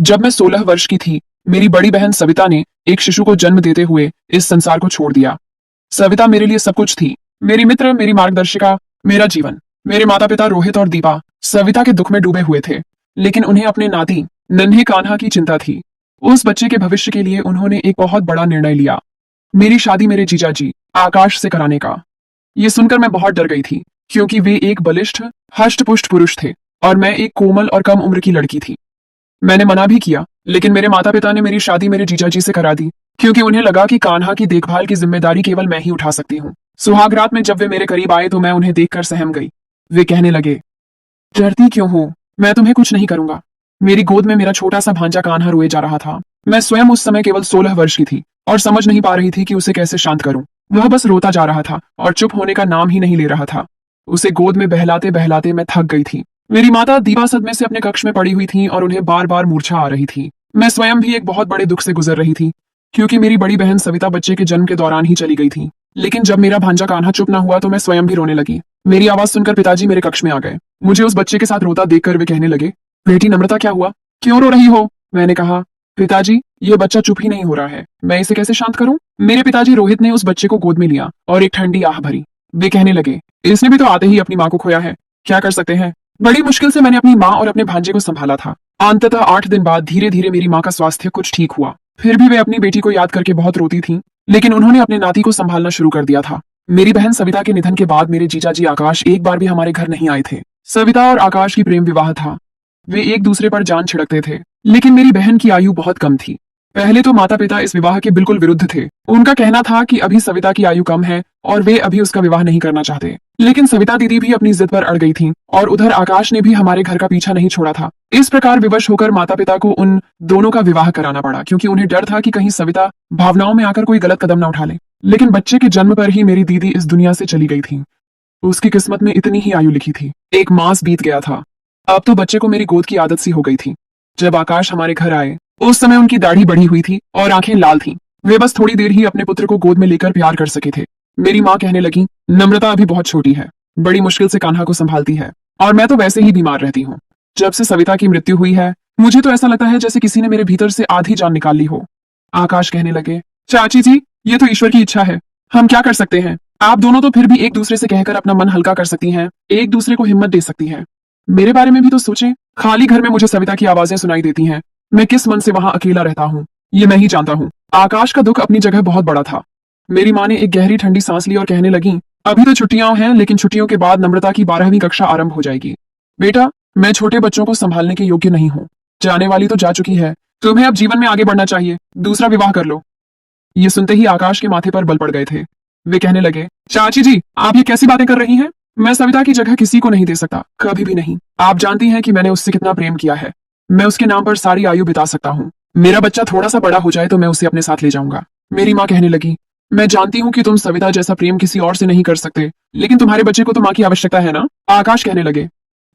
जब मैं 16 वर्ष की थी, मेरी बड़ी बहन सविता ने एक शिशु को जन्म देते हुए इस संसार को छोड़ दिया। सविता मेरे लिए सब कुछ थी, मेरी मित्र, मेरी मार्गदर्शिका, मेरा जीवन। मेरे माता पिता रोहित और दीपा सविता के दुख में डूबे हुए थे, लेकिन उन्हें अपने नाती नन्हे कान्हा की चिंता थी। उस बच्चे के भविष्य के लिए उन्होंने एक बहुत बड़ा निर्णय लिया, मेरी शादी मेरे जीजाजी आकाश से कराने का। ये सुनकर मैं बहुत डर गई थी, क्योंकि वे एक बलिष्ठ हष्टपुष्ट पुरुष थे और मैं एक कोमल और कम उम्र की लड़की थी। मैंने मना भी किया, लेकिन मेरे माता पिता ने मेरी शादी मेरे जीजाजी से करा दी, क्योंकि उन्हें लगा कि कान्हा की देखभाल की जिम्मेदारी केवल मैं ही उठा सकती हूँ। सुहाग रात में जब वे मेरे करीब आए तो मैं उन्हें देखकर सहम गई। वे कहने लगे, डरती क्यों हो, मैं तुम्हें कुछ नहीं करूंगा। मेरी गोद में मेरा छोटा सा भांजा कान्हा रोए जा रहा था। मैं स्वयं उस समय केवल 16 वर्ष की थी और समझ नहीं पा रही थी कि उसे कैसे शांत करूं। वह बस रोता जा रहा था और चुप होने का नाम ही नहीं ले रहा था। उसे गोद में बहलाते बहलाते मैं थक गई थी। मेरी माता दीपा सदमे से अपने कक्ष में पड़ी हुई थी और उन्हें बार बार मूर्छा आ रही थी। मैं स्वयं भी एक बहुत बड़े दुख से गुजर रही थी, क्योंकि मेरी बड़ी बहन सविता बच्चे के जन्म के दौरान ही चली गई थी। लेकिन जब मेरा भांजा कान्हा चुप न हुआ तो मैं स्वयं भी रोने लगी। मेरी आवाज सुनकर पिताजी मेरे कक्ष में आ गए। मुझे उस बच्चे के साथ रोता देखकर वे कहने लगे, बेटी नम्रता, क्या हुआ, क्यों रो रही हो? मैंने कहा, पिताजी, ये बच्चा चुप ही नहीं हो रहा है, मैं इसे कैसे शांत करूं? मेरे पिताजी रोहित ने उस बच्चे को गोद में लिया और एक ठंडी आह भरी। वे कहने लगे, इसने भी तो आते ही अपनी माँ को खोया है, क्या कर सकते हैं। बड़ी मुश्किल से मैंने अपनी माँ और अपने भांजे को संभाला था। अंततः 8 दिन बाद धीरे धीरे मेरी माँ का स्वास्थ्य कुछ ठीक हुआ। फिर भी वे अपनी बेटी को याद करके बहुत रोती थीं, लेकिन उन्होंने अपने नाती को संभालना शुरू कर दिया था। मेरी बहन सविता के निधन के बाद मेरे जीजाजी आकाश एक बार भी हमारे घर नहीं आए थे। सविता और आकाश की प्रेम विवाह था। वे एक दूसरे पर जान छिड़कते थे, लेकिन मेरी बहन की आयु बहुत कम थी। पहले तो माता पिता इस विवाह के बिल्कुल विरुद्ध थे। उनका कहना था कि अभी सविता की आयु कम है और वे अभी उसका विवाह नहीं करना चाहते। लेकिन सविता दीदी भी अपनी जिद पर अड़ गई थी और उधर आकाश ने भी हमारे घर का पीछा नहीं छोड़ा था। इस प्रकार विवश होकर माता पिता को उन दोनों का विवाह कराना पड़ा, क्योंकि उन्हें डर था कि कहीं सविता भावनाओं में आकर कोई गलत कदम न उठा ले। लेकिन बच्चे के जन्म पर ही मेरी दीदी इस दुनिया से चली गई थी। उसकी किस्मत में इतनी ही आयु लिखी थी। 1 मास बीत गया था। अब तो बच्चे को मेरी गोद की आदत सी हो गई थी। जब आकाश हमारे घर आए, उस समय उनकी दाढ़ी बढ़ी हुई थी और आंखें लाल थीं। वे बस थोड़ी देर ही अपने पुत्र को गोद में लेकर प्यार कर सके थे। मेरी माँ कहने लगी, नम्रता अभी बहुत छोटी है, बड़ी मुश्किल से कान्हा को संभालती है और मैं तो वैसे ही बीमार रहती हूँ। जब से सविता की मृत्यु हुई है, मुझे तो ऐसा लगता है जैसे किसी ने मेरे भीतर से आधी जान निकाल ली हो। आकाश कहने लगे, चाची जी, ये तो ईश्वर की इच्छा है, हम क्या कर सकते हैं। आप दोनों तो फिर भी एक दूसरे से कहकर अपना मन हल्का कर सकती हैं, एक दूसरे को हिम्मत दे सकती हैं। मेरे बारे में भी तो सोचें। खाली घर में मुझे सविता की आवाजें सुनाई देती हैं। मैं किस मन से वहां अकेला रहता हूँ, ये मैं ही जानता हूँ। आकाश का दुख अपनी जगह बहुत बड़ा था। मेरी माँ ने एक गहरी ठंडी सांस ली और कहने लगी, अभी तो छुट्टियां हैं, लेकिन छुट्टियों के बाद नम्रता की 12वीं कक्षा आरंभ हो जाएगी। बेटा, मैं छोटे बच्चों को संभालने के योग्य नहीं हूँ। जाने वाली तो जा चुकी है, तुम्हें अब जीवन में आगे बढ़ना चाहिए, दूसरा विवाह कर लो। ये सुनते ही आकाश के माथे पर बल पड़ गए थे। वे कहने लगे, चाची जी, आप ये कैसी बातें कर रही हैं? मैं सविता की जगह किसी को नहीं दे सकता, कभी भी नहीं। आप जानती हैं कि मैंने उससे कितना प्रेम किया है। मैं उसके नाम पर सारी आयु बिता सकता हूँ। मेरा बच्चा थोड़ा सा बड़ा हो जाए तो मैं उसे अपने साथ ले जाऊंगा। मेरी माँ कहने लगी, मैं जानती हूँ कि तुम सविता जैसा प्रेम किसी और से नहीं कर सकते, लेकिन तुम्हारे बच्चे को तो माँ की आवश्यकता है ना? आकाश कहने लगे,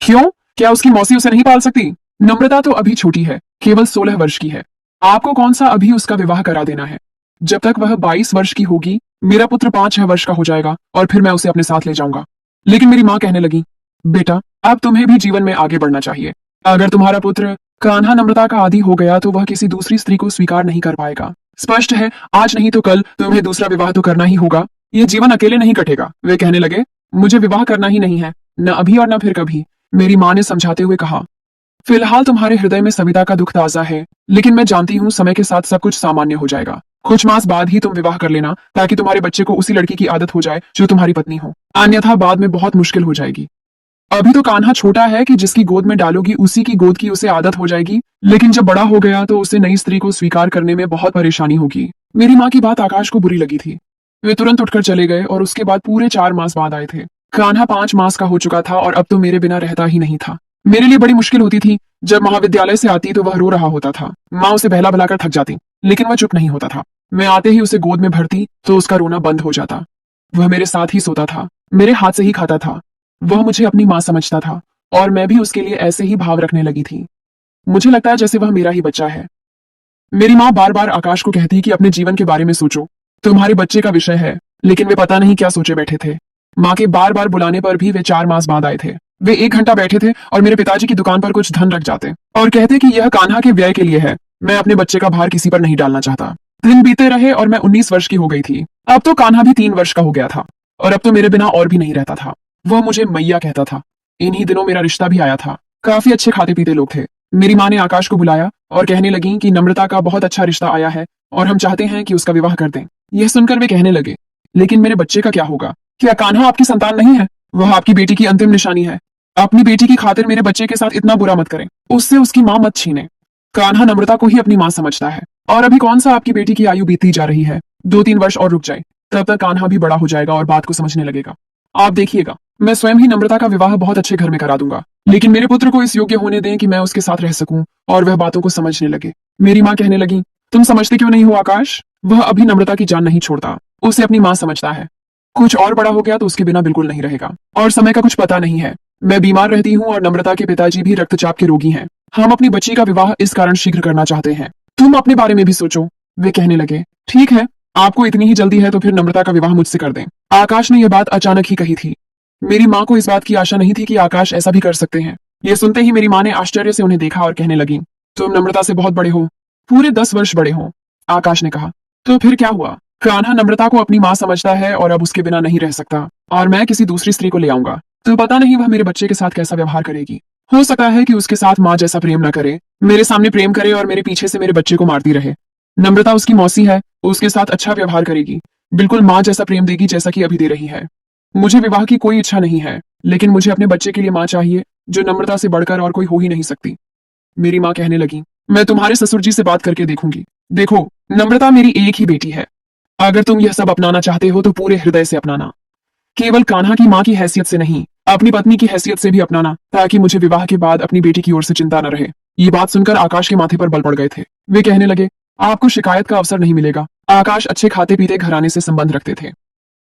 क्यों, क्या उसकी मौसी उसे नहीं पाल सकती? नम्रता तो अभी छोटी है, केवल 16 वर्ष की है। आपको कौन सा अभी उसका विवाह करा देना है? जब तक वह 22 वर्ष की होगी, मेरा पुत्र 5-6 वर्ष का हो जाएगा और फिर मैं उसे अपने साथ ले जाऊंगा। लेकिन मेरी माँ कहने लगी, बेटा, अब तुम्हें भी जीवन में आगे बढ़ना चाहिए। अगर तुम्हारा पुत्र कान्हा नम्रता का आदी हो गया तो वह किसी दूसरी स्त्री को स्वीकार नहीं कर पाएगा। स्पष्ट है, आज नहीं तो कल तुम्हें दूसरा विवाह तो करना ही होगा। ये जीवन अकेले नहीं कटेगा। वे कहने लगे, मुझे विवाह करना ही नहीं है, न अभी और न फिर कभी। मेरी माँ ने समझाते हुए कहा, फिलहाल तुम्हारे हृदय में सविता का दुख ताजा है, लेकिन मैं जानती हूँ समय के साथ सब कुछ सामान्य हो जाएगा। कुछ मास बाद ही तुम विवाह कर लेना, ताकि तुम्हारे बच्चे को उसी लड़की की आदत हो जाए जो तुम्हारी पत्नी हो, अन्यथा बाद में बहुत मुश्किल हो जाएगी। अभी तो कान्हा छोटा है कि जिसकी गोद में डालोगी उसी की गोद की उसे आदत हो जाएगी, लेकिन जब बड़ा हो गया तो उसे नई स्त्री को स्वीकार करने में बहुत परेशानी होगी। मेरी माँ की बात आकाश को बुरी लगी थी। वे तुरंत उठकर चले गए और उसके बाद पूरे 4 मास बाद आए थे। कान्हा 5 मास का हो चुका था और अब तो मेरे बिना रहता ही नहीं था। मेरे लिए बड़ी मुश्किल होती थी। जब महाविद्यालय से आती तो वह रो रहा होता था। माँ उसे बहला बहलाकर थक जाती, लेकिन वह चुप नहीं होता था। मैं आते ही उसे गोद में भरती तो उसका रोना बंद हो जाता। वह मेरे साथ ही सोता था, मेरे हाथ से ही खाता था। वह मुझे अपनी माँ समझता था और मैं भी उसके लिए ऐसे ही भाव रखने लगी थी। मुझे लगता है जैसे वह मेरा ही बच्चा है। मेरी माँ बार बार आकाश को कहती कि अपने जीवन के बारे में सोचो, तुम्हारे बच्चे का विषय है, लेकिन वे पता नहीं क्या सोचे बैठे थे। माँ के बार बार बुलाने पर भी वे 4 मास बाद आए थे। वे 1 घंटा बैठे थे और मेरे पिताजी की दुकान पर कुछ धन रख जाते और कहते कि यह कान्हा के व्यय के लिए है। मैं अपने बच्चे का भार किसी पर नहीं डालना चाहता। दिन बीते रहे और मैं 19 वर्ष की हो गई थी। अब तो कान्हा भी 3 वर्ष का हो गया था और अब तो मेरे बिना और भी नहीं रहता था। वह मुझे मैया कहता था। इन्हीं दिनों मेरा रिश्ता भी आया था। काफी अच्छे खाते पीते लोग थे। मेरी माँ ने आकाश को बुलाया और कहने लगी कि नम्रता का बहुत अच्छा रिश्ता आया है और हम चाहते हैं कि उसका विवाह कर दें। यह सुनकर वे कहने लगे, लेकिन मेरे बच्चे का क्या होगा? क्या कान्हा आपकी संतान नहीं है? वह आपकी बेटी की अंतिम निशानी है। अपनी बेटी की खातिर मेरे बच्चे के साथ इतना बुरा मत करें। उससे उसकी माँ मत छीने। कान्हा नम्रता को ही अपनी माँ समझता है और अभी कौन सा आपकी बेटी की आयु बीतती जा रही है। 2-3 वर्ष और रुक जाए, तब तक कान्हा भी बड़ा हो जाएगा और बात को समझने लगेगा। आप देखिएगा, मैं स्वयं ही नम्रता का विवाह बहुत अच्छे घर में करा दूंगा, लेकिन मेरे पुत्र को इस योग्य होने दें कि मैं उसके साथ रह सकूं और वह बातों को समझने लगे। मेरी माँ कहने लगी, तुम समझते क्यों नहीं हो आकाश? वह अभी नम्रता की जान नहीं छोड़ता, उसे अपनी माँ समझता है। कुछ और बड़ा हो गया तो उसके बिना बिल्कुल नहीं रहेगा और समय का कुछ पता नहीं है। मैं बीमार रहती हूँ और नम्रता के पिताजी भी रक्तचाप के रोगी हैं। हम अपनी बच्ची का विवाह इस कारण शीघ्र करना चाहते हैं। तुम अपने बारे में भी सोचो। वे कहने लगे, ठीक है, आपको इतनी ही जल्दी है तो फिर नम्रता का विवाह मुझसे कर दें। आकाश ने यह बात अचानक ही कही थी। मेरी माँ को इस बात की आशा नहीं थी कि आकाश ऐसा भी कर सकते हैं। यह सुनते ही मेरी माँ ने आश्चर्य से उन्हें देखा और कहने लगी, तुम नम्रता से बहुत बड़े हो, पूरे 10 वर्ष बड़े हो। आकाश ने कहा, तो फिर क्या हुआ? कान्हा नम्रता को अपनी माँ समझता है और अब उसके बिना नहीं रह सकता और मैं किसी दूसरी स्त्री को ले आऊंगा तो पता नहीं वह मेरे बच्चे के साथ कैसा व्यवहार करेगी। हो सकता है कि उसके साथ माँ जैसा प्रेम न करे, मेरे सामने प्रेम करे और मेरे पीछे से मेरे बच्चे को मारती रहे। नम्रता उसकी मौसी है, उसके साथ अच्छा व्यवहार करेगी, बिल्कुल माँ जैसा प्रेम देगी जैसा कि अभी दे रही है। मुझे विवाह की कोई इच्छा नहीं है, लेकिन मुझे अपने बच्चे के लिए माँ चाहिए जो नम्रता से बढ़कर और कोई हो ही नहीं सकती। मेरी माँ कहने लगी, मैं तुम्हारे ससुर जी से बात करके देखूंगी। देखो, नम्रता मेरी एक ही बेटी है। अगर तुम यह सब अपनाना चाहते हो तो पूरे हृदय से अपनाना, केवल कान्हा की माँ की हैसियत से नहीं, अपनी पत्नी की हैसियत से भी अपनाना, ताकि मुझे विवाह के बाद अपनी बेटी की ओर से चिंता न रहे। ये बात सुनकर आकाश के माथे पर बल पड़ गए थे। वे कहने लगे, आपको शिकायत का अवसर नहीं मिलेगा। आकाश अच्छे खाते पीते घराने से संबंध रखते थे,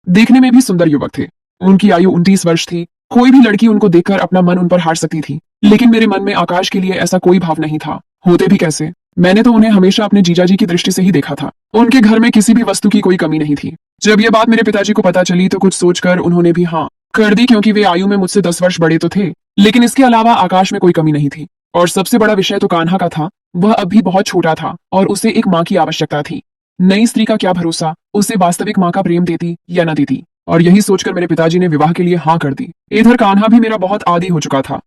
देखने में भी सुंदर युवक थे। उनकी आयु 29 वर्ष थी। कोई भी लड़की उनको देखकर अपना मन उन पर हार सकती थी, लेकिन मेरे मन में आकाश के लिए ऐसा कोई भाव नहीं था। होते भी कैसे? मैंने तो उन्हें हमेशा अपने जीजाजी की दृष्टि से ही देखा था। उनके घर में किसी भी वस्तु की कोई कमी नहीं थी। जब यह बात मेरे पिताजी को पता चली तो कुछ सोचकर उन्होंने भी हाँ कर दी, क्योंकि वे आयु में मुझसे 10 वर्ष बड़े तो थे, लेकिन इसके अलावा आकाश में कोई कमी नहीं थी। और सबसे बड़ा विषय तो कान्हा का था। वह अब भी बहुत छोटा था और उसे एक माँ की आवश्यकता थी। नई स्त्री का क्या भरोसा, उसे वास्तविक माँ का प्रेम देती या न देती। और यही सोचकर मेरे पिताजी ने विवाह के लिए हाँ कर दी। इधर कान्हा भी मेरा बहुत आदी हो चुका था।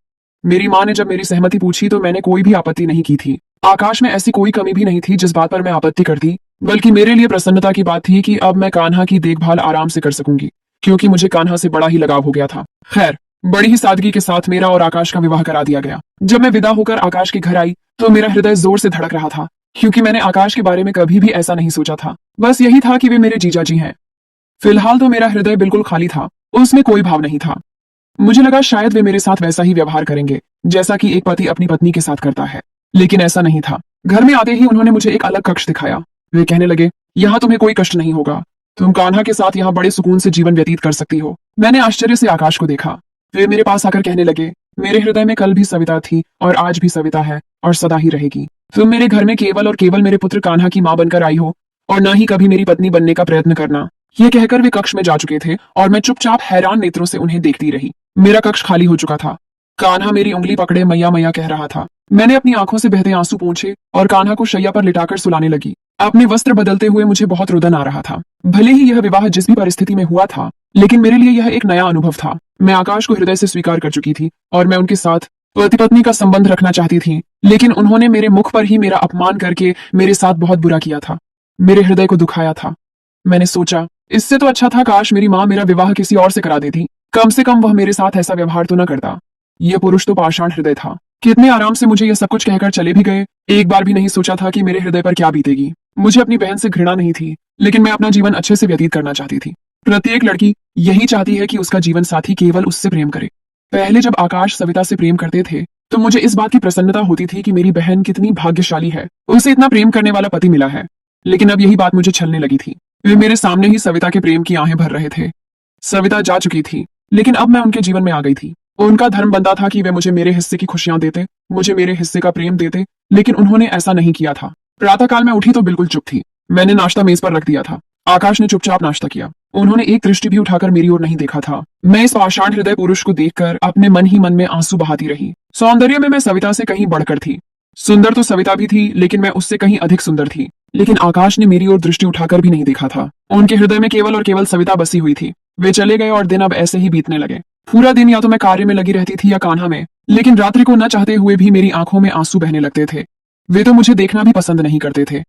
मेरी माँ ने जब मेरी सहमति पूछी तो मैंने कोई भी आपत्ति नहीं की थी। आकाश में ऐसी कोई कमी भी नहीं थी जिस बात पर मैं आपत्ति करती, बल्कि मेरे लिए प्रसन्नता की बात थी कि अब मैं कान्हा की देखभाल आराम से कर सकूंगी, क्योंकि मुझे कान्हा से बड़ा ही लगाव हो गया था। खैर, बड़ी ही सादगी के साथ मेरा और आकाश का विवाह करा दिया गया। जब मैं विदा होकर आकाश के घर आई तो मेरा हृदय जोर से धड़क रहा था, क्योंकि मैंने आकाश के बारे में कभी भी ऐसा नहीं सोचा था। बस यही था कि वे मेरे जीजाजी हैं। फिलहाल तो मेरा हृदय बिल्कुल खाली था, उसमें कोई भाव नहीं था। मुझे लगा शायद वे मेरे साथ वैसा ही व्यवहार करेंगे जैसा कि एक पति अपनी पत्नी के साथ करता है, लेकिन ऐसा नहीं था। घर में आते ही उन्होंने मुझे एक अलग कक्ष दिखाया। वे कहने लगे, यहाँ तुम्हें कोई कष्ट नहीं होगा, तुम कान्हा के साथ यहाँ बड़े सुकून से जीवन व्यतीत कर सकती हो। मैंने आश्चर्य से आकाश को देखा। वे मेरे पास आकर कहने लगे, मेरे हृदय में कल भी सविता थी और आज भी सविता है और सदा ही रहेगी। तुम मेरे घर में केवल और केवल मेरे पुत्र कान्हा की माँ बनकर आई हो और न ही कभी मेरी पत्नी बनने का प्रयत्न करना। ये कहकर वे कक्ष में जा चुके थे और मैं चुपचाप हैरान नेत्रों से उन्हें देखती रही। मेरा कक्ष खाली हो चुका था। कान्हा मेरी उंगली पकड़े मैया मैया कह रहा था। मैंने अपनी आंखों से बहते आंसू पोंछे और कान्हा को शैया पर लिटाकर सुलाने लगी। अपने वस्त्र बदलते हुए मुझे बहुत रुदन आ रहा था। भले ही यह विवाह जिस भी परिस्थिति में हुआ था, लेकिन मेरे लिए यह एक नया अनुभव था। मैं आकाश को हृदय से स्वीकार कर चुकी थी और मैं उनके साथ पति पत्नी का संबंध रखना चाहती थी, लेकिन उन्होंने मेरे मुख पर ही मेरा अपमान करके मेरे साथ बहुत बुरा किया था, मेरे हृदय को दुखाया था। मैंने सोचा, इससे तो अच्छा था काश मेरी माँ मेरा विवाह किसी और से करा देती, कम से कम वह मेरे साथ ऐसा व्यवहार तो न करता। यह पुरुष तो पाषाण हृदय था। कितने आराम से मुझे यह सब कुछ कहकर चले भी गए। एक बार भी नहीं सोचा था कि मेरे हृदय पर क्या बीतेगी। मुझे अपनी बहन से घृणा नहीं थी, लेकिन मैं अपना जीवन अच्छे से व्यतीत करना चाहती थी। प्रत्येक लड़की यही चाहती है कि उसका जीवन साथी केवल उससे प्रेम करे। पहले जब आकाश सविता से प्रेम करते थे तो मुझे इस बात की प्रसन्नता होती थी कि मेरी बहन कितनी भाग्यशाली है, उसे इतना प्रेम करने वाला पति मिला है। लेकिन अब यही बात मुझे छलने लगी थी। वे मेरे सामने ही सविता के प्रेम की आहें भर रहे थे। सविता जा चुकी थी, लेकिन अब मैं उनके जीवन में आ गई थी। उनका धर्म बनता था कि वे मुझे मेरे हिस्से की खुशियां देते, मुझे मेरे हिस्से का प्रेम देते, लेकिन उन्होंने ऐसा नहीं किया था। प्रातःकाल में उठी तो बिल्कुल चुप थी। मैंने नाश्ता मेज पर रख दिया था। आकाश ने चुपचाप नाश्ता किया। उन्होंने एक दृष्टि भी उठाकर मेरी ओर नहीं देखा था। मैं इस पाषाण हृदय पुरुष को देखकर अपने मन ही मन में आंसू बहाती रही। सौंदर्य में मैं सविता से कहीं बढ़कर थी। सुंदर तो सविता भी थी, लेकिन मैं उससे कहीं अधिक सुंदर थी। लेकिन आकाश ने मेरी ओर दृष्टि उठाकर भी नहीं देखा था। उनके हृदय में केवल और केवल सविता बसी हुई थी। वे चले गए और दिन अब ऐसे ही बीतने लगे। पूरा दिन या तो मैं कार्य में लगी रहती थी या कान्हा में, लेकिन रात्रि को न चाहते हुए भी मेरी आंखों में आंसू बहने लगते थे। वे तो मुझे देखना भी पसंद नहीं करते थे।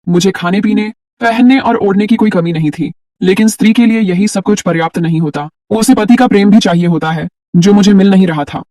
मुझे खाने पीने, पहनने और ओढ़ने की कोई कमी नहीं थी, लेकिन स्त्री के लिए यही सब कुछ पर्याप्त नहीं होता। उसे पति का प्रेम भी चाहिए होता है, जो मुझे मिल नहीं रहा था।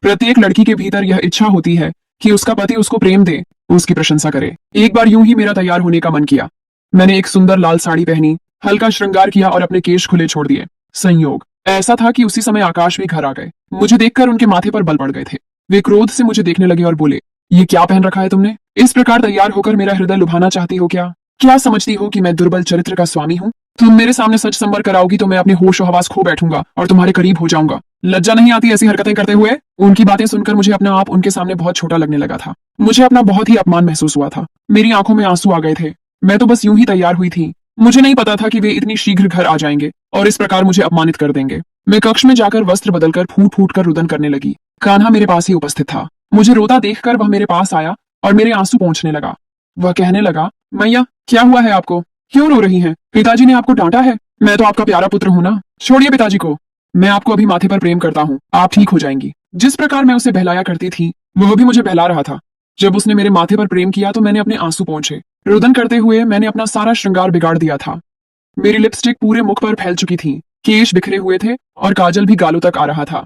प्रत्येक लड़की के भीतर यह इच्छा होती है कि उसका पति उसको प्रेम दे, उसकी प्रशंसा करे। एक बार यूं ही मेरा तैयार होने का मन किया। मैंने एक सुंदर लाल साड़ी पहनी, हल्का श्रृंगार किया और अपने केश खुले छोड़ दिए। संयोग ऐसा था कि उसी समय आकाश भी घर आ गए। मुझे देखकर उनके माथे पर बल पड़ गए थे। वे क्रोध से मुझे देखने लगे और बोले, ये क्या पहन रखा है तुमने? इस प्रकार तैयार होकर मेरा हृदय लुभाना चाहती हो क्या? क्या समझती हो कि मैं दुर्बल चरित्र का स्वामी हूँ? तुम मेरे सामने सच संवर कराओगी तो मैं अपने होश हवास खो बैठूंगा और तुम्हारे करीब हो जाऊंगा। लज्जा नहीं आती ऐसी हरकतें करते हुए? उनकी बातें सुनकर मुझे अपना आप उनके सामने बहुत छोटा लगने लगा था। मुझे अपना बहुत ही अपमान महसूस हुआ था। मेरी आंखों में आंसू आ गए थे। मैं तो बस यूं ही तैयार हुई थी। मुझे नहीं पता था कि वे इतनी शीघ्र घर आ जाएंगे और इस प्रकार मुझे अपमानित कर देंगे। मैं कक्ष में जाकर वस्त्र बदलकर फूट फूट कर रुदन करने लगी। कान्हा मेरे पास ही उपस्थित था। मुझे रोता देखकर वह मेरे पास आया और मेरे आंसू पोंछने लगा। वह कहने लगा, मैया क्या हुआ है आपको? क्यों रो रही हैं? पिताजी ने आपको डांटा है? मैं तो आपका प्यारा पुत्र हूं ना। छोड़िए पिताजी को। मैं आपको अभी माथे पर प्रेम करता हूँ, आप ठीक हो जाएंगी। जिस प्रकार मैं उसे बहलाया करती थी, वह भी मुझे बहला रहा था। जब उसने मेरे माथे पर प्रेम किया तो मैंने अपने आंसू पोंछे। रुदन करते हुए मैंने अपना सारा श्रृंगार बिगाड़ दिया था। मेरी लिपस्टिक पूरे मुख पर फैल चुकी थी, केश बिखरे हुए थे और काजल भी गालों तक आ रहा था।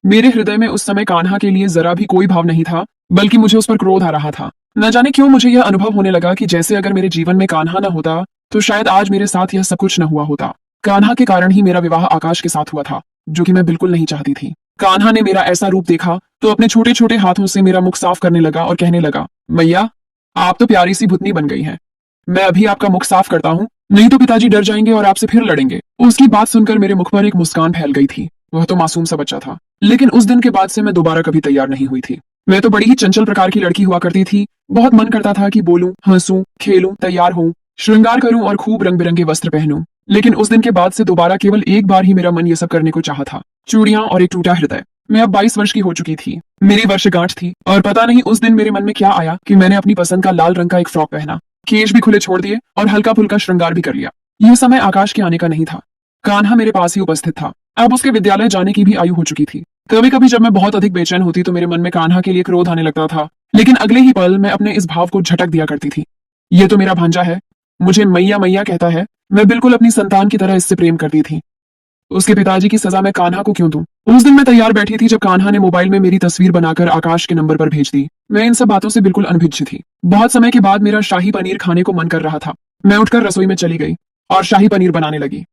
मेरे हृदय में उस समय कान्हा के लिए जरा भी कोई भाव नहीं था, बल्कि मुझे उस पर क्रोध आ रहा था। न जाने क्यों मुझे यह अनुभव होने लगा कि जैसे अगर मेरे जीवन में कान्हा न होता तो शायद आज मेरे साथ यह सब कुछ न हुआ होता। कान्हा के कारण ही मेरा विवाह आकाश के साथ हुआ था, जो कि मैं बिल्कुल नहीं चाहती थी। कान्हा ने मेरा ऐसा रूप देखा तो अपने छोटे छोटे हाथों से मेरा मुख साफ करने लगा और कहने लगा, मैया आप तो प्यारी सी भुतनी बन गई हैं। मैं अभी आपका मुख साफ करता हूँ, नहीं तो पिताजी डर जाएंगे और आपसे फिर लड़ेंगे। उसकी बात सुनकर मेरे मुख पर एक मुस्कान फैल गई थी। वह तो मासूम सा बच्चा था, लेकिन उस दिन के बाद से मैं दोबारा कभी तैयार नहीं हुई थी। मैं तो बड़ी ही चंचल प्रकार की लड़की हुआ करती थी। बहुत मन करता था कि बोलूं, हंसूं, खेलूं, तैयार हूं, श्रृंगार करूं और खूब रंग बिरंगे वस्त्र पहनूं। लेकिन उस दिन के बाद से दोबारा केवल एक बार ही मेरा मन ये सब करने को चाहा था। चूड़ियां और एक टूटा हृदय। मैं अब 22 वर्ष की हो चुकी थी। मेरी वर्षगांठ थी और पता नहीं उस दिन मेरे मन में क्या आया कि मैंने अपनी पसंद का लाल रंग का एक फ्रॉक पहना, केश भी खुले छोड़ दिए और हल्का फुल्का श्रृंगार भी कर लिया। यह समय आकाश के आने का नहीं था। कान्हा मेरे पास ही उपस्थित था। अब उसके विद्यालय जाने की भी आयु हो चुकी थी। कभी कभी जब मैं बहुत अधिक बेचैन होती तो मेरे मन में कान्हा के लिए क्रोध आने लगता था, लेकिन अगले ही पल मैं अपने इस भाव को झटक दिया करती थी। ये तो मेरा भांजा है, मुझे मैया मैया कहता है। मैं बिल्कुल अपनी संतान की तरह इससे प्रेम करती थी। उसके पिताजी की सजा मैं कान्हा को क्यों दूं? उस दिन मैं तैयार बैठी थी जब कान्हा ने मोबाइल में मेरी तस्वीर बनाकर आकाश के नंबर पर भेज दी। मैं इन सब बातों से बिल्कुल अनभिज्ञ थी। बहुत समय के बाद मेरा शाही पनीर खाने को मन कर रहा था। मैं उठकर रसोई में चली गई और शाही पनीर बनाने लगी।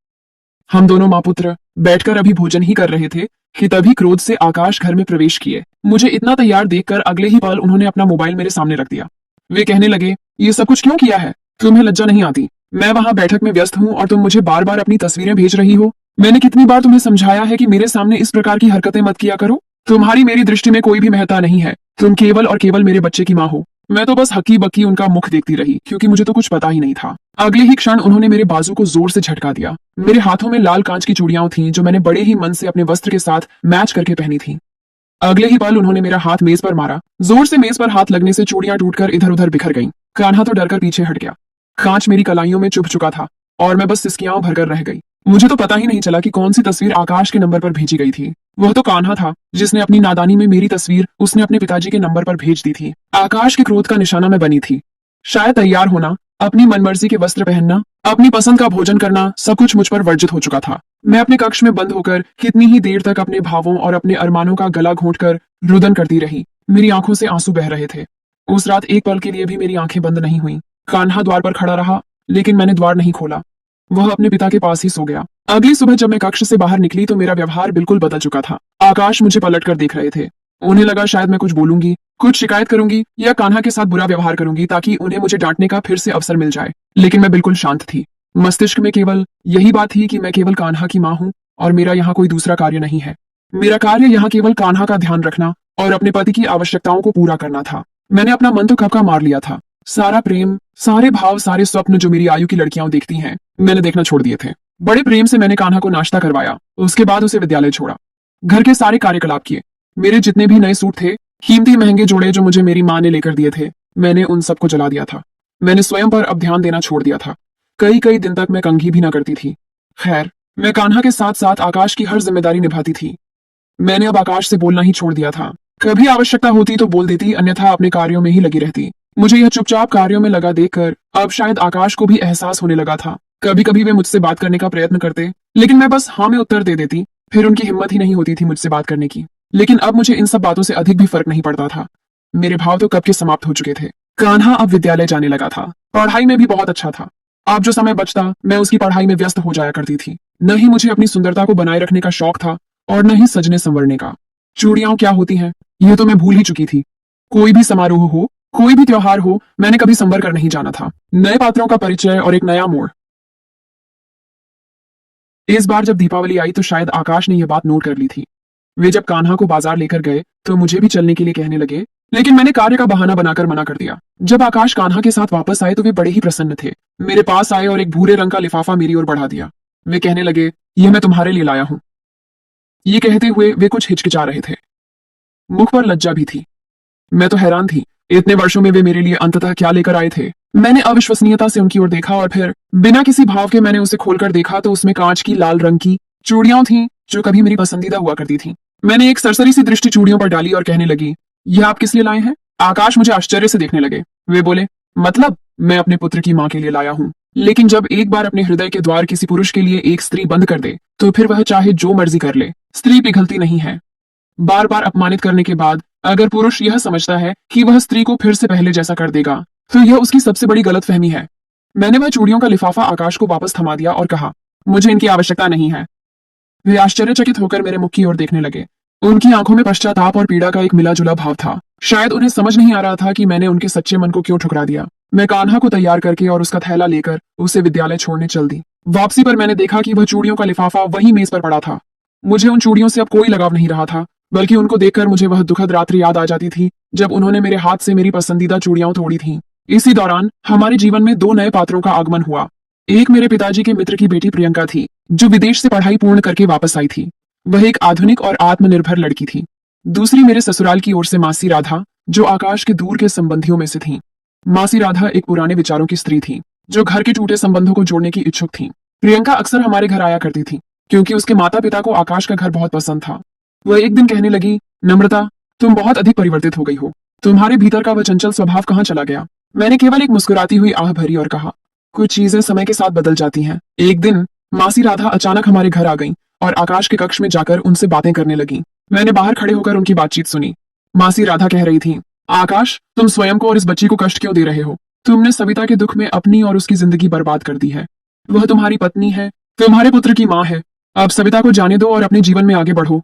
हम दोनों माँ पुत्र बैठकर अभी भोजन ही कर रहे थे कि तभी क्रोध से आकाश घर में प्रवेश किए। मुझे इतना तैयार देखकर अगले ही पल उन्होंने अपना मोबाइल मेरे सामने रख दिया। वे कहने लगे, ये सब कुछ क्यों किया है? तुम्हें लज्जा नहीं आती? मैं वहां बैठक में व्यस्त हूँ और तुम मुझे बार बार अपनी तस्वीरें भेज रही हो। मैंने कितनी बार तुम्हें समझाया है कि मेरे सामने इस प्रकार की हरकतें मत किया करो। तुम्हारी मेरी दृष्टि में कोई भी महत्ता नहीं है। तुम केवल और केवल मेरे बच्चे की माँ हो। मैं तो बस हक्की बक्की उनका मुख देखती रही, क्योंकि मुझे तो कुछ पता ही नहीं था। अगले ही क्षण उन्होंने मेरे बाजू को जोर से झटका दिया। मेरे हाथों में लाल कांच की चूड़ियां थीं, जो मैंने बड़े ही मन से अपने वस्त्र के साथ मैच करके पहनी थी। अगले ही पल उन्होंने मेरा हाथ मेज पर मारा। जोर से मेज पर हाथ लगने से चूड़ियां टूटकर इधर उधर बिखर गईं। कान्हा तो डरकर पीछे हट गया। कांच मेरी कलाइयों में चुभ चुका था और मैं बस सिसकियां भरकर रह गई। मुझे तो पता ही नहीं चला कि कौन सी तस्वीर आकाश के नंबर पर भेजी गई थी। वह तो कान्हा था, जिसने अपनी नादानी में मेरी तस्वीर उसने अपने पिताजी के नंबर पर भेज दी थी। आकाश के क्रोध का निशाना मैं बनी थी। शायद तैयार होना, अपनी मनमर्जी के वस्त्र पहनना, अपनी पसंद का भोजन करना, सब कुछ मुझ पर वर्जित हो चुका था। मैं अपने कक्ष में बंद होकर कितनी ही देर तक अपने भावों और अपने अरमानों का गला घोंटकर रुदन करती रही। मेरी आंखों से आंसू बह रहे थे। उस रात एक पल के लिए भी मेरी आंखें बंद नहीं हुई। कान्हा द्वार पर खड़ा रहा, लेकिन मैंने द्वार नहीं खोला। वह अपने पिता के पास ही सो गया। अगली सुबह जब मैं कक्ष से बाहर निकली तो मेरा व्यवहार बिल्कुल बदल चुका था। आकाश मुझे पलट कर देख रहे थे। उन्हें लगा शायद मैं कुछ बोलूंगी, कुछ शिकायत करूंगी या कान्हा के साथ बुरा व्यवहार करूंगी, ताकि उन्हें मुझे डांटने का फिर से अवसर मिल जाए। लेकिन मैं बिल्कुल शांत थी। मस्तिष्क में केवल यही बात थी कि मैं केवल कान्हा की माँ हूँ और मेरा यहाँ कोई दूसरा कार्य नहीं है। मेरा कार्य यहाँ केवल कान्हा का ध्यान रखना और अपने पति की आवश्यकताओं को पूरा करना था। मैंने अपना मन तो कब का मार लिया था। सारा प्रेम, सारे भाव, सारे स्वप्न जो मेरी आयु की लड़कियां देखती हैं, मैंने देखना छोड़ दिए थे। बड़े प्रेम से मैंने कान्हा को नाश्ता करवाया, उसके बाद उसे विद्यालय छोड़ा। घर के सारे कार्यकलाप किए। मेरे जितने भी नए सूट थे, कीमती महंगे जोड़े जो मुझे मेरी माँ ने लेकर दिए थे, मैंने उन सबको जला दिया था। मैंने स्वयं पर अब ध्यान देना छोड़ दिया था। कई कई दिन तक मैं कंघी भी ना करती थी। खैर, मैं कान्हा के साथ साथ आकाश की हर जिम्मेदारी निभाती थी। मैंने अब आकाश से बोलना ही छोड़ दिया था। कभी आवश्यकता होती तो बोल देती, अन्यथा अपने कार्यों में ही लगी रहती। मुझे यह चुपचाप कार्यों में लगा देखकर अब शायद आकाश को भी एहसास होने लगा था। कभी कभी वे मुझसे बात करने का प्रयत्न करते, लेकिन मैं बस हाँ में उत्तर दे देती। फिर उनकी हिम्मत ही नहीं होती थी मुझसे बात करने की। लेकिन अब मुझे इन सब बातों से अधिक भी फर्क नहीं पड़ता था। मेरे भाव तो कब के समाप्त हो चुके थे। कान्हा अब विद्यालय जाने लगा था। पढ़ाई में भी बहुत अच्छा था। अब जो समय बचता, मैं उसकी पढ़ाई में व्यस्त हो जाया करती थी। न ही मुझे अपनी सुंदरता को बनाए रखने का शौक था और न ही सजने संवरने का। चूड़ियां क्या होती हैं, यह तो मैं भूल ही चुकी थी। कोई भी समारोह हो, कोई भी त्योहार हो, मैंने कभी संवर कर नहीं जाना था। नए पात्रों का परिचय और एक नया मोड़। इस बार जब दीपावली आई तो शायद आकाश ने यह बात नोट कर ली थी। वे जब कान्हा को बाजार लेकर गए तो मुझे भी चलने के लिए कहने लगे, लेकिन मैंने कार्य का बहाना बनाकर मना कर दिया। जब आकाश कान्हा के साथ वापस आए तो वे बड़े ही प्रसन्न थे। मेरे पास आए और एक भूरे रंग का लिफाफा मेरी ओर बढ़ा दिया। वे कहने लगे, यह मैं तुम्हारे लिए लाया हूं। ये कहते हुए वे कुछ हिचकिचा रहे थे। मुख पर लज्जा भी थी। मैं तो हैरान थी, इतने वर्षों में वे मेरे लिए अंततः क्या लेकर आए थे। मैंने अविश्वसनीयता से उनकी ओर देखा और फिर बिना किसी भाव के मैंने उसे खोलकर देखा तो उसमें कांच की लाल रंग की चूड़ियां थीं जो कभी मेरी पसंदीदा हुआ करती थी। मैंने एक सरसरी सी दृष्टि चूड़ियों पर डाली और कहने लगी, यह आप किस लिए लाए हैं? आकाश मुझे आश्चर्य से देखने लगे। वे बोले, मतलब मैं अपने पुत्र की माँ के लिए लाया हूँ। लेकिन जब एक बार अपने हृदय के द्वार किसी पुरुष के लिए एक स्त्री बंद कर दे तो फिर वह चाहे जो मर्जी कर ले, स्त्री पिघलती नहीं है। बार बार अपमानित करने के बाद अगर पुरुष यह समझता है कि वह स्त्री को फिर से पहले जैसा कर देगा तो यह उसकी सबसे बड़ी गलतफहमी है। मैंने वह चूड़ियों का लिफाफा आकाश को वापस थमा दिया और कहा, मुझे इनकी आवश्यकता नहीं है। वे आश्चर्यचकित होकर मेरे मुख की ओर देखने लगे। उनकी आंखों में पश्चाताप और पीड़ा का एक मिला जुला भाव था। शायद उन्हें समझ नहीं आ रहा था कि मैंने उनके सच्चे मन को क्यों ठुकरा दिया। मैं कान्हा को तैयार करके और उसका थैला लेकर उसे विद्यालय छोड़ने चल दी। वापसी पर मैंने देखा कि वह चूड़ियों का लिफाफा वही मेज पर पड़ा था। मुझे उन चूड़ियों से अब कोई लगाव नहीं रहा था, बल्कि उनको देखकर मुझे वह दुखद रात्रि याद आ जाती थी जब उन्होंने मेरे हाथ से मेरी पसंदीदा चूड़ियां तोड़ी थीं। इसी दौरान हमारे जीवन में दो नए पात्रों का आगमन हुआ। एक मेरे पिताजी के मित्र की बेटी प्रियंका थी, जो विदेश से पढ़ाई पूर्ण करके वापस आई थी। वह एक आधुनिक और आत्मनिर्भर लड़की थी। दूसरी मेरे ससुराल की ओर से मासी राधा, जो आकाश के दूर के संबंधियों में से थी। मासी राधा एक पुराने विचारों की स्त्री थी, जो घर के टूटे संबंधों को जोड़ने की इच्छुक थी। प्रियंका अक्सर हमारे घर आया करती थी, क्योंकि उसके माता पिता को आकाश का घर बहुत पसंद था। वह एक दिन कहने लगी, नम्रता, तुम बहुत अधिक परिवर्तित हो गई हो। तुम्हारे भीतर का वह चंचल स्वभाव कहाँ चला गया? मैंने केवल एक मुस्कुराती हुई आह भरी और कहा, कुछ चीजें समय के साथ बदल जाती हैं। एक दिन मासी राधा अचानक हमारे घर आ गई और आकाश के कक्ष में जाकर उनसे बातें करने लगी। मैंने बाहर खड़े होकर उनकी बातचीत सुनी। मासी राधा कह रही थी, आकाश, तुम स्वयं को और इस बच्ची को कष्ट क्यों दे रहे हो? तुमने सविता के दुख में अपनी और उसकी जिंदगी बर्बाद कर दी है। वह तुम्हारी पत्नी है, तुम्हारे पुत्र की माँ है। अब सविता को जाने दो और अपने जीवन में आगे बढ़ो।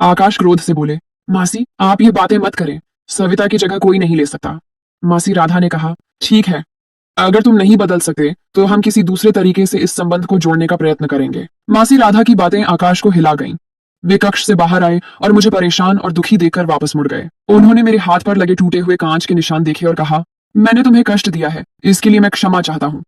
आकाश क्रोध से बोले, मासी, आप ये बातें मत करें। सविता की जगह कोई नहीं ले सकता। मासी राधा ने कहा, ठीक है, अगर तुम नहीं बदल सकते तो हम किसी दूसरे तरीके से इस संबंध को जोड़ने का प्रयत्न करेंगे। मासी राधा की बातें आकाश को हिला गईं। वे कक्ष से बाहर आए और मुझे परेशान और दुखी देखकर वापस मुड़ गए। उन्होंने मेरे हाथ पर लगे टूटे हुए कांच के निशान देखे और कहा, मैंने तुम्हें कष्ट दिया है, इसके लिए मैं क्षमा चाहता हूँ।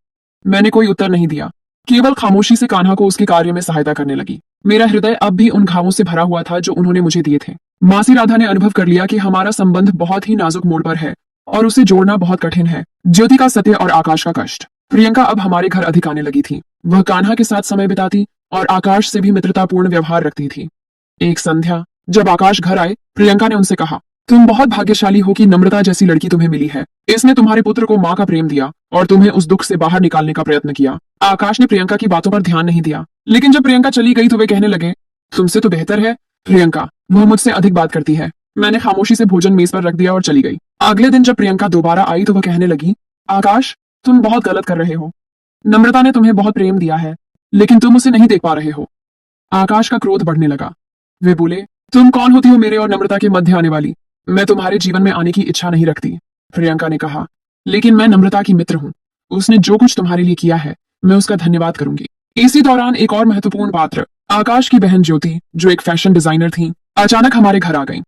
मैंने कोई उत्तर नहीं दिया, केवल खामोशी से कान्हा को उसके कार्य में सहायता करने लगी। मेरा हृदय अब भी उन घावों से भरा हुआ था जो उन्होंने मुझे दिए थे। मासी राधा ने अनुभव कर लिया कि हमारा संबंध बहुत ही नाजुक मोड़ पर है और उसे जोड़ना बहुत कठिन है। ज्योति का सत्य और आकाश का कष्ट। प्रियंका अब हमारे घर अधिक आने लगी थी। वह कान्हा के साथ समय बिताती और आकाश से भी मित्रतापूर्ण व्यवहार रखती थी। एक संध्या जब आकाश घर आए, प्रियंका ने उनसे कहा, तुम बहुत भाग्यशाली हो कि नम्रता जैसी लड़की तुम्हें मिली है। इसने तुम्हारे पुत्र को माँ का प्रेम दिया और तुम्हें उस दुख से बाहर निकालने का प्रयत्न किया। आकाश ने प्रियंका की बातों पर ध्यान नहीं दिया, लेकिन जब प्रियंका चली गई तो वे कहने लगे, तुमसे तो बेहतर है प्रियंका, वह मुझसे अधिक बात करती है। मैंने खामोशी से भोजन मेज पर रख दिया और चली गई। अगले दिन जब प्रियंका दोबारा आई तो वह कहने लगी, आकाश, तुम बहुत गलत कर रहे हो। नम्रता ने तुम्हें बहुत प्रेम दिया है, लेकिन तुम उसे नहीं देख पा रहे हो। आकाश का क्रोध बढ़ने लगा। वे बोले, तुम कौन होती हो मेरे और नम्रता के मध्य आने वाली? मैं तुम्हारे जीवन में आने की इच्छा नहीं रखती। प्रियंका ने कहा, लेकिन मैं नम्रता की मित्र हूँ। उसने जो कुछ तुम्हारे लिए किया है मैं उसका धन्यवाद करूंगी। इसी दौरान एक और महत्वपूर्ण पात्र, आकाश की बहन ज्योति, जो एक फैशन डिजाइनर थी, अचानक हमारे घर आ गई।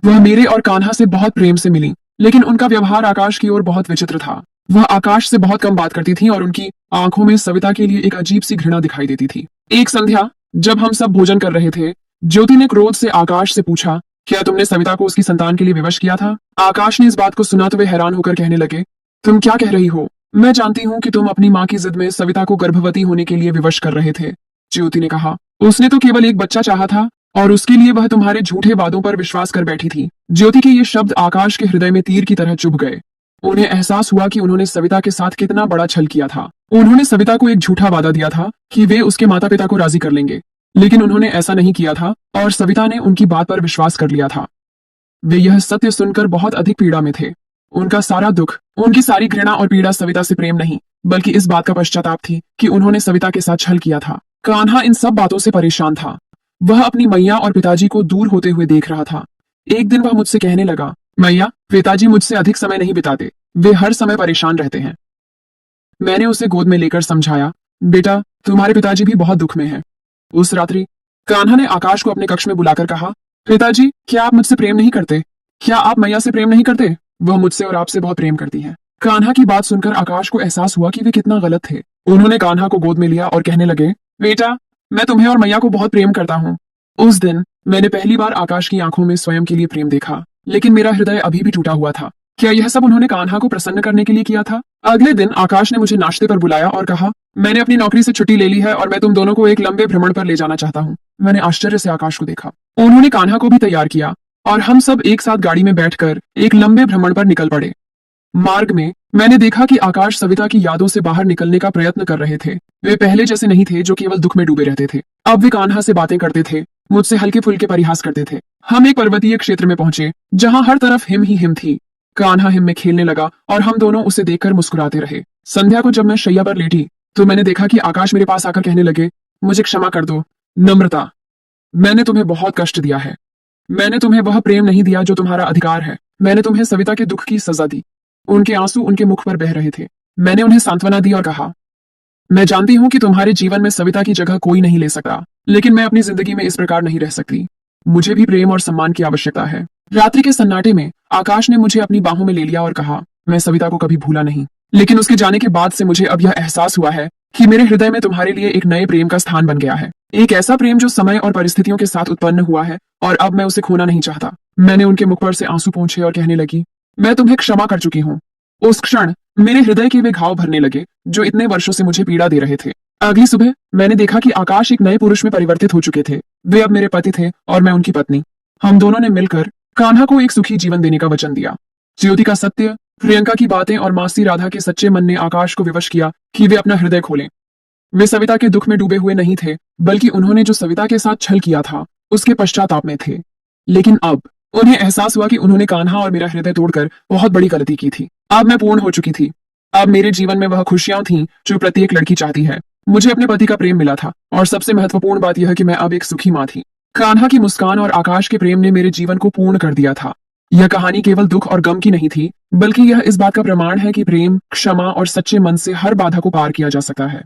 वह मेरे और कान्हा से बहुत प्रेम से मिली, लेकिन उनका व्यवहार आकाश की ओर बहुत विचित्र था। वह आकाश से बहुत कम बात करती थी और उनकी आंखों में सविता के लिए एक अजीब सी घृणा दिखाई देती थी। एक संध्या जब हम सब भोजन कर रहे थे, ज्योति ने क्रोध से आकाश से पूछा, क्या तुमने सविता को उसकी संतान के लिए विवश किया था? आकाश ने इस बात को सुना तो वे हैरान होकर कहने लगे, तुम क्या कह रही हो? मैं जानती हूँ कि तुम अपनी माँ की जिद में सविता को गर्भवती होने के लिए विवश कर रहे थे। ज्योति ने कहा, उसने तो केवल एक बच्चा चाहा था और उसके लिए वह तुम्हारे झूठे वादों पर विश्वास कर बैठी थी। ज्योति के ये शब्द आकाश के हृदय में तीर की तरह चुभ गए। उन्हें एहसास हुआ कि उन्होंने सविता के साथ कितना बड़ा छल किया था। उन्होंने सविता को एक झूठा वादा दिया था कि वे उसके माता पिता को राजी कर लेंगे, लेकिन उन्होंने ऐसा नहीं किया था और सविता ने उनकी बात पर विश्वास कर लिया था। वे यह सत्य सुनकर बहुत अधिक पीड़ा में थे। उनका सारा दुख, उनकी सारी घृणा और पीड़ा सविता से प्रेम नहीं, बल्कि इस बात का पश्चाताप थी कि उन्होंने सविता के साथ छल किया था। कान्हा इन सब बातों से परेशान था। वह अपनी मैया और पिताजी को दूर होते हुए देख रहा था। एक दिन वह मुझसे कहने लगा, मैया, पिताजी मुझसे अधिक समय नहीं बिताते, वे हर समय परेशान रहते हैं। मैंने उसे गोद में लेकर समझाया, बेटा, तुम्हारे पिताजी भी बहुत दुख में हैं। उस रात्रि कान्हा ने आकाश को अपने कक्ष में बुलाकर कहा, पिताजी, क्या आप मुझसे प्रेम नहीं करते? क्या आप मैया से प्रेम नहीं करते? वह मुझसे और आपसे बहुत प्रेम करती है। कान्हा की बात सुनकर आकाश को एहसास हुआ कि वे कितना गलत थे। उन्होंने कान्हा को गोद में लिया और कहने लगे, बेटा, मैं तुम्हें और मैया को बहुत प्रेम करता हूँ। उस दिन मैंने पहली बार आकाश की आंखों में स्वयं के लिए प्रेम देखा, लेकिन मेरा हृदय अभी भी टूटा हुआ था। क्या यह सब उन्होंने कान्हा को प्रसन्न करने के लिए किया था? अगले दिन आकाश ने मुझे नाश्ते पर बुलाया और कहा, मैंने अपनी नौकरी से छुट्टी ले ली है और मैं तुम दोनों को एक लंबे भ्रमण पर ले जाना चाहता हूँ। मैंने आश्चर्य से आकाश को देखा। उन्होंने कान्हा को भी तैयार किया और हम सब एक साथ गाड़ी में बैठकर एक लंबे भ्रमण पर निकल पड़े। मार्ग में मैंने देखा कि आकाश सविता की यादों से बाहर निकलने का प्रयत्न कर रहे थे। वे पहले जैसे नहीं थे जो केवल दुख में डूबे रहते थे। अब वे कान्हा से बातें करते थे, मुझसे हल्के फुल्के परिहास करते थे। हम एक पर्वतीय क्षेत्र में पहुंचे जहां हर तरफ हिम ही हिम थी। कान्हा हिम में खेलने लगा और हम दोनों उसे देखकर मुस्कुराते रहे। संध्या को जब मैं शैया पर लेटी तो मैंने देखा कि आकाश मेरे पास आकर कहने लगे, मुझे क्षमा कर दो नम्रता, मैंने तुम्हें बहुत कष्ट दिया है। मैंने तुम्हें वह प्रेम नहीं दिया जो तुम्हारा अधिकार है। मैंने तुम्हें सविता के दुख की सजा दी। उनके आंसू उनके मुख पर बह रहे थे। मैंने उन्हें सांत्वना दी और कहा, मैं जानती हूं कि तुम्हारे जीवन में सविता की जगह कोई नहीं ले सकता, लेकिन मैं अपनी जिंदगी में इस प्रकार नहीं रह सकती। मुझे भी प्रेम और सम्मान की आवश्यकता है। रात्रि के सन्नाटे में आकाश ने मुझे अपनी बाहों में ले लिया और कहा, मैं सविता को कभी भूला नहीं, लेकिन उसके जाने के बाद से मुझे अब यह एहसास हुआ है कि मेरे हृदय में तुम्हारे लिए एक नए प्रेम का स्थान बन गया है। एक ऐसा प्रेम जो समय और परिस्थितियों के साथ उत्पन्न हुआ है और अब मैं उसे खोना नहीं चाहता। मैंने उनके मुख पर से आंसू पोंछे और कहने लगी, मैं तुम्हें क्षमा कर चुकी हूँ। उस क्षण मेरे हृदय के वे घाव भरने लगे जो इतने वर्षों से मुझे पीड़ा दे रहे थे। अगली सुबह मैंने देखा कि आकाश एक नए पुरुष में परिवर्तित हो चुके थे। वे अब मेरे पति थे और मैं उनकी पत्नी। हम दोनों ने मिलकर कान्हा को एक सुखी जीवन देने का वचन दिया। ज्योति का सत्य, प्रियंका की बातें और मासी राधा के सच्चे मन ने आकाश को विवश किया कि वे अपना हृदय खोलें। वे सविता के दुख में डूबे हुए नहीं थे, बल्कि उन्होंने जो सविता के साथ छल किया था उसके पश्चाताप में थे। लेकिन अब उन्हें एहसास हुआ कि उन्होंने कान्हा और मेरा हृदय तोड़कर बहुत बड़ी गलती की थी। अब मैं पूर्ण हो चुकी थी। अब मेरे जीवन में वह खुशियां थीं जो प्रत्येक लड़की चाहती है। मुझे अपने पति का प्रेम मिला था और सबसे महत्वपूर्ण बात यह कि मैं अब एक सुखी मां थी। कान्हा की मुस्कान और आकाश के प्रेम ने मेरे जीवन को पूर्ण कर दिया था। यह कहानी केवल दुख और गम की नहीं थी, बल्कि यह इस बात का प्रमाण है कि प्रेम, क्षमा और सच्चे मन से हर बाधा को पार किया जा सकता है।